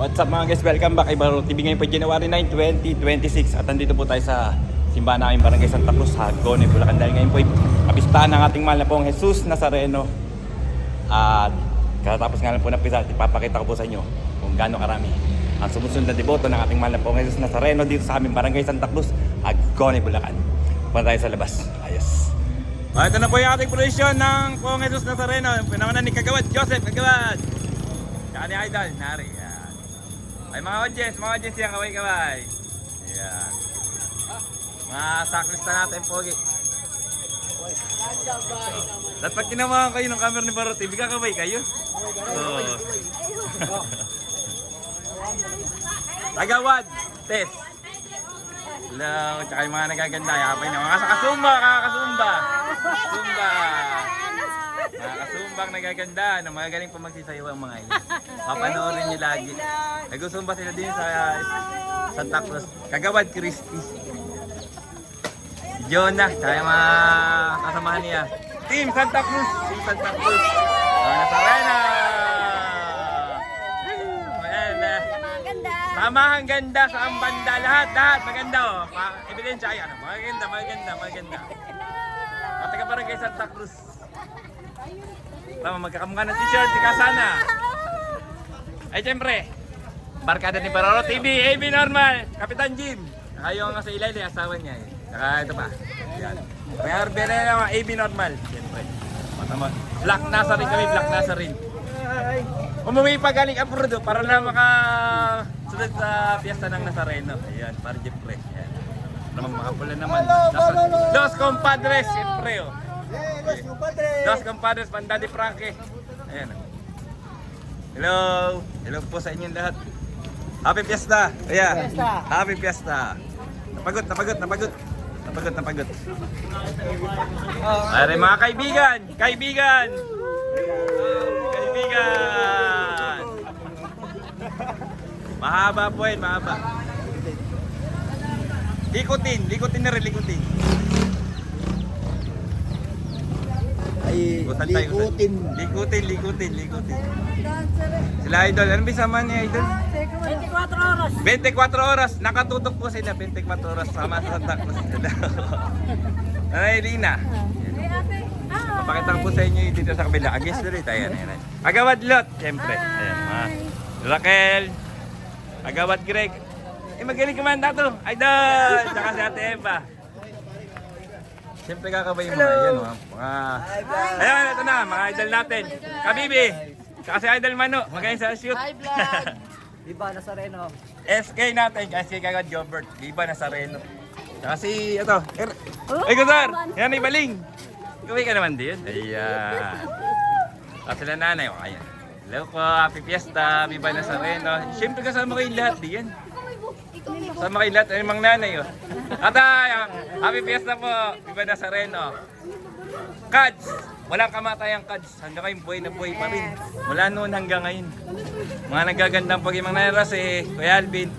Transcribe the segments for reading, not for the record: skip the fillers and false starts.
What's up mga guys? Welcome back kay Baro TV. Ngayon po January 9, 2026 at nandito po tayo sa simbahan namin Barangay Santa Cruz, Hagone, Bulacan. Dahil ngayon po ay kapistahan ng ating mahal na pong Jesus Nazareno. At katapos nga lang po ng pisa, ipapakita ko po sa inyo kung gaano karami ang sumusunod na deboto ng ating mahal na pong Jesus Nazareno dito sa aming Barangay Santa Cruz, Hagone, Bulacan. Punta tayo sa labas. Ayos. Ito na po yung ating prosesyon ng pong Jesus Nazareno. Pinamanan ni Kagawad Joseph Kagawad. Kaya ni Idol, nari. Ay mga audience yan, kaway-kaway. Ayan. Mga sakrista natin, pogi. At pag tinamahan kayo ng camera ni Baro TV, kakaway kayo. Tagawad, test. Hello, tsaka yung mga nagaganda. Yapay na mga kakasumba. Mga kasumbang nagaganda, na magagaling pa magsisayaw ang mga ilan. Papanoorin nyo lagi. Nagusumba sila din sa Santa Cruz. Kagawad Christy. Jonah, tsaka yung mga kasamahan niya. Team Santa Cruz. Nazareno. Samahang ganda sa ang banda. Lahat maganda oh. Ebidensya ay ano. Maganda. At taga Barangay Santa Cruz. Tama, magkakamukha ng t-shirt, si Kasana. Ay, siyempre, barkada ni Bararo TV, AB Normal, Kapitan Jim. Saka yung sa ilalim, asawa niya. Saka ito pa. Yan. May arbela naman, AB Normal. Siyempre. Matama. Black Nazarene. Umuwi pa galing abroad para na makasunod sa piyesta ng Nazareno. Ayan, para siyempre. Ayan. Namang makapula naman. Los Compadres, siyempre oh. Dos compadres, Pandadi Frankie. Ayan. Hello po sa inyong lahat. Happy Fiesta. Ayan. Happy Fiesta. Napagod. Ay, mga kaibigan. Mahaba po yun, mahaba. Likutin na rin. Ay, likutin. Sila Idol, ano bisama niya Idol? 24 oras. Nakatutok po sila 24 oras sama sa Santa Cruz. Nanay Lina. Papakita ko po sa inyo dito sa kabila. Agis ulit. Ayan. Agawad Lot, siyempre. Ayan, Raquel. Agawad Greg. Magaling kumanda to. Idol! Tsaka si Ate Eva. Siyempre kakabay yung mga yan, Ayan, ito na, mga idol natin. Kabibi, saka si Idol Mano, magaling sa shoot. Hi, vlog! Viva Nazareno. SK natin, SK kagad Jobert, Viva Nazareno. Saka si, ay Guzar, yan ay Baling. Gawin ka naman din. Ayan. Saka sila nanay, ayan. Hello po, happy fiesta, Viva Nazareno. Siyempre kasama kayo lahat, diyan. Sama kayo lahat, ay mga nanay At happy fiesta po, Viva Nazareno. Kads, walang kamatayang Kads. Hanggang ngayon buhay na buhay pa rin. Mula noon hanggang ngayon. Mga nagagandang pag-imang naras Kuya Alvin.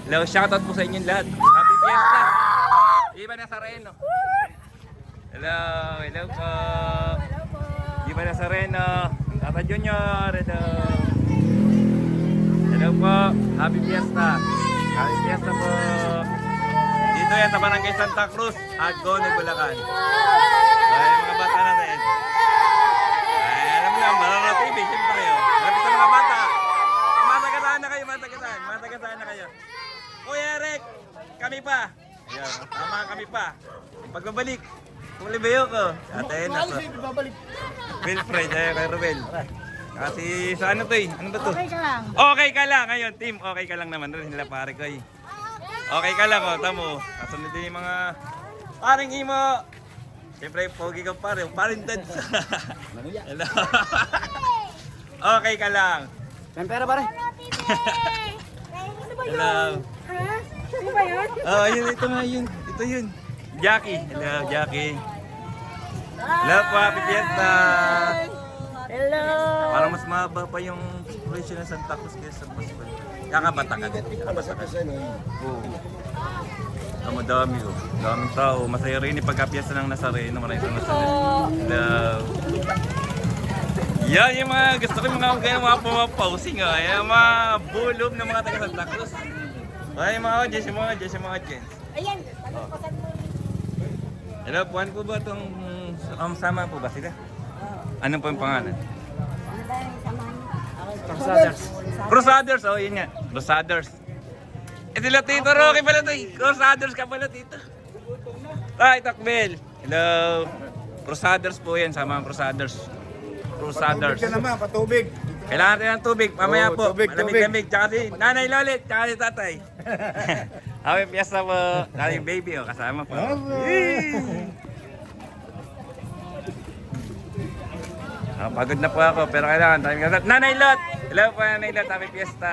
Hello, shoutout po sa inyong lahat. Happy fiesta, Viva Nazareno. Hello po. Viva Nazareno. Tata Junior, hello po, happy fiesta. Happy fiesta po. Dito yan sa Barangay Santa Cruz, Hagone, Bulacan. Ay, mga bata natin. Ay, alam mo lang, Bararo TV, siyempre Malapit sa mga bata. Matagataan na kayo. Kuya Eric, kami pa. Ayan, tama kami pa. Pagbabalik, kulibayo ko. Ate, nasa. Wilfred, kay Ruel. Kasi sa ano to Ano ba to? Okay ka lang. Ngayon, team. Okay ka lang naman. Rin nila pare ko Okay ka lang tamo. Kasunod din yung mga paring imo. Siyempre, pogi ka pare. Paring dads. Hello. Okay ka lang. May pera pare? Hello. Ano ba yun? Ito yun. Jackie. Hello, Jackie. Hello po, happy fiesta. Hello! Parang mas mahaba pa yung presyo ng Santa Cruz kaysa sa Pascual. Kakabata ka. Oo. Dami daming tao. Masaya rin yung pagkapiyesta ng Nazareno. Maraming salamat. Hello. Yan yung mga gusto ko yung mga pumapausing. Yung mga bulob ng mga taga Santa Cruz. Ay, yung mga audience, yung mga audience, yung mga audience. Ayan, pagpapasan mo. Hello, puwan po ba itong sama po ba sila? Anong po yung pangalan? Ano ba yung samahan niyo? Crusaders. Crusaders, oh yun nga. Crusaders. Eh sila Tito Rocky pala to. Crusaders ka pala Tito. Ay, Takbel. Hello. Crusaders po yan, sama ang Crusaders. Crusaders. Patubig ka naman, patubig. Kailangan natin ng tubig. Mamaya Oo, po. tubig, Malamig-lamig. Tsaka si Nanay Lolit. Tsaka si Tatay. Happy Fiesta po. Aling baby, oh, kasama po. Pagod na po ako, pero kailangan tayo. Nanay Lot! Hello po, Nanay Lot. Happy Fiesta.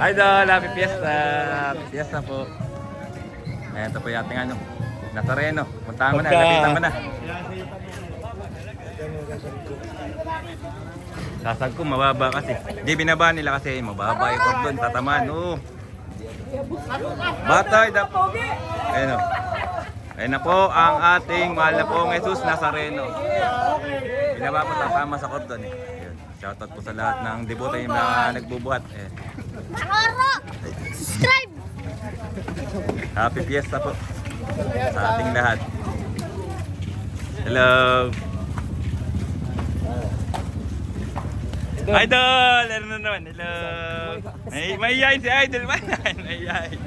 Idol, Happy Fiesta. Happy Fiesta po. Ayan, ito po yung ating ano. Nazareno. Puntahan mo na, lapitan mo na. Sasag ko, mababa kasi. Hindi binaba nila kasi, mababa yung kordon, tatamaan. Oo. Batay, ayun o. Ayun na po ang ating mahal na pong Jesus Nazareno. Binaba po tatama sa kordon eh. Ayun. Shoutout po sa lahat ng deboto yung mga nagbubuhat. Eh. Nakoro! Subscribe! Happy Fiesta po sa ating lahat. Hello. Idol! Ano na naman? Hello. May yayin si Idol. May yayin.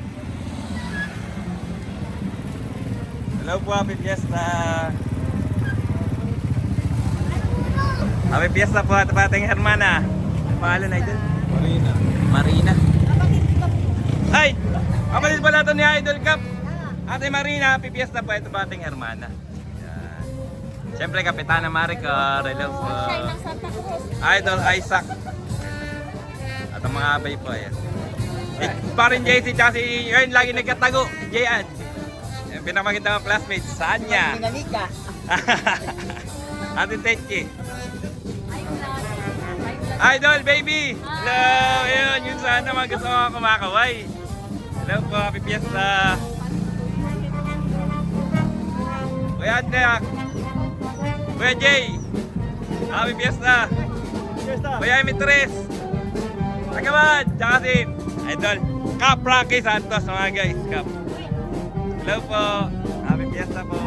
Hello po, Happy Fiesta. Happy Fiesta po at ating hermana. Ang pangalan Idol? Marina. Marina. Ay! Kapatid pala ito ni Idol Cup. Ate Marina, Happy Fiesta po. Ito ba ating hermana? Yan. Siyempre, Kapitana Maricar. Hello po. Shine ng Santa Cruz. Idol Isaac. At ang mga abay po. Ayan. Parin JC tsaka si Ern lagi nagkatago. Si Jayan. Yung pinamaganda mga classmates. Saan niya? Minalika. Ate Techi. Idol baby! Hello! Ayun, yun sana mga gusto mga kumakaway. Hello po, Happy Fiesta! Kuya Andrea! Kuya Jay! Happy Fiesta! Kuya Emitres! Tagaman! Tsaka si Idol Cap Rocky Santos mga guys. Cap. Hello po! Happy Fiesta po!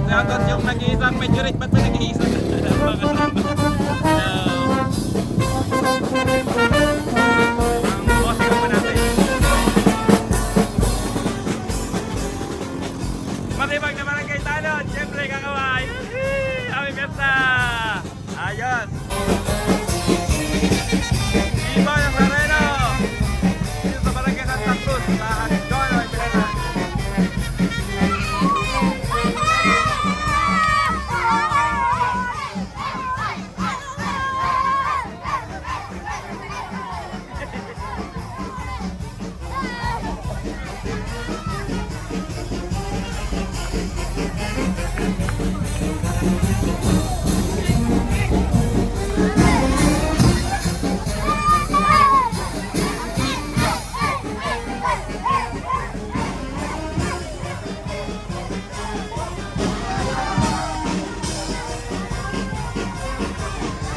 At yung nag-iisang majority, ba't ba nag-iisang? Hello! Ang bossing naman natin. Matibag na barangay Talon. Siyempre kakaway. Happy Fiesta! Ayos! Iba yung Sareno! Dito sa barangay Santa Cruz. Sa Hagdono, Ipilanan.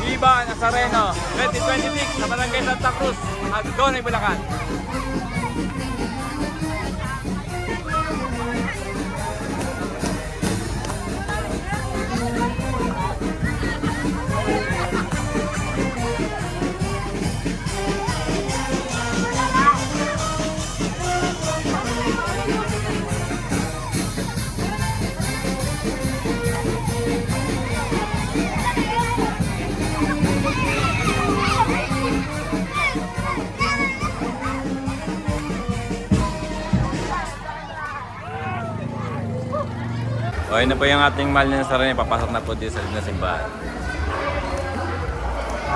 Viva Nazareno 2026 sa Barangay Santa Cruz, Hagdono, Bulacan. Okay na po yung ating mahal na Nazareno. Papasok na po dito sa loob ng simbahan.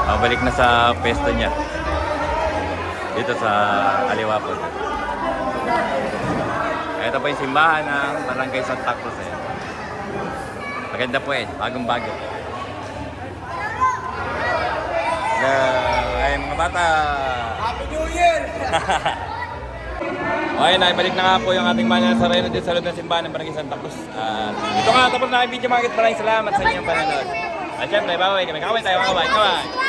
Babalik na sa pesto niya. Dito sa kaliwa po. Ito po yung simbahan ng Barangay Santa Cruz. Maganda po bagong bago. Ay mga bata! Happy New Year! Okay, naibalik na nga po yung ating Manang Nazareno dito sa loob ng simbahan ng Barangay Santa Cruz. Ito nga, tapos na aking video mga kit. Maraming salamat sa inyong panonood. At syempre, bye-bye kami. Kaway tayo, kaway.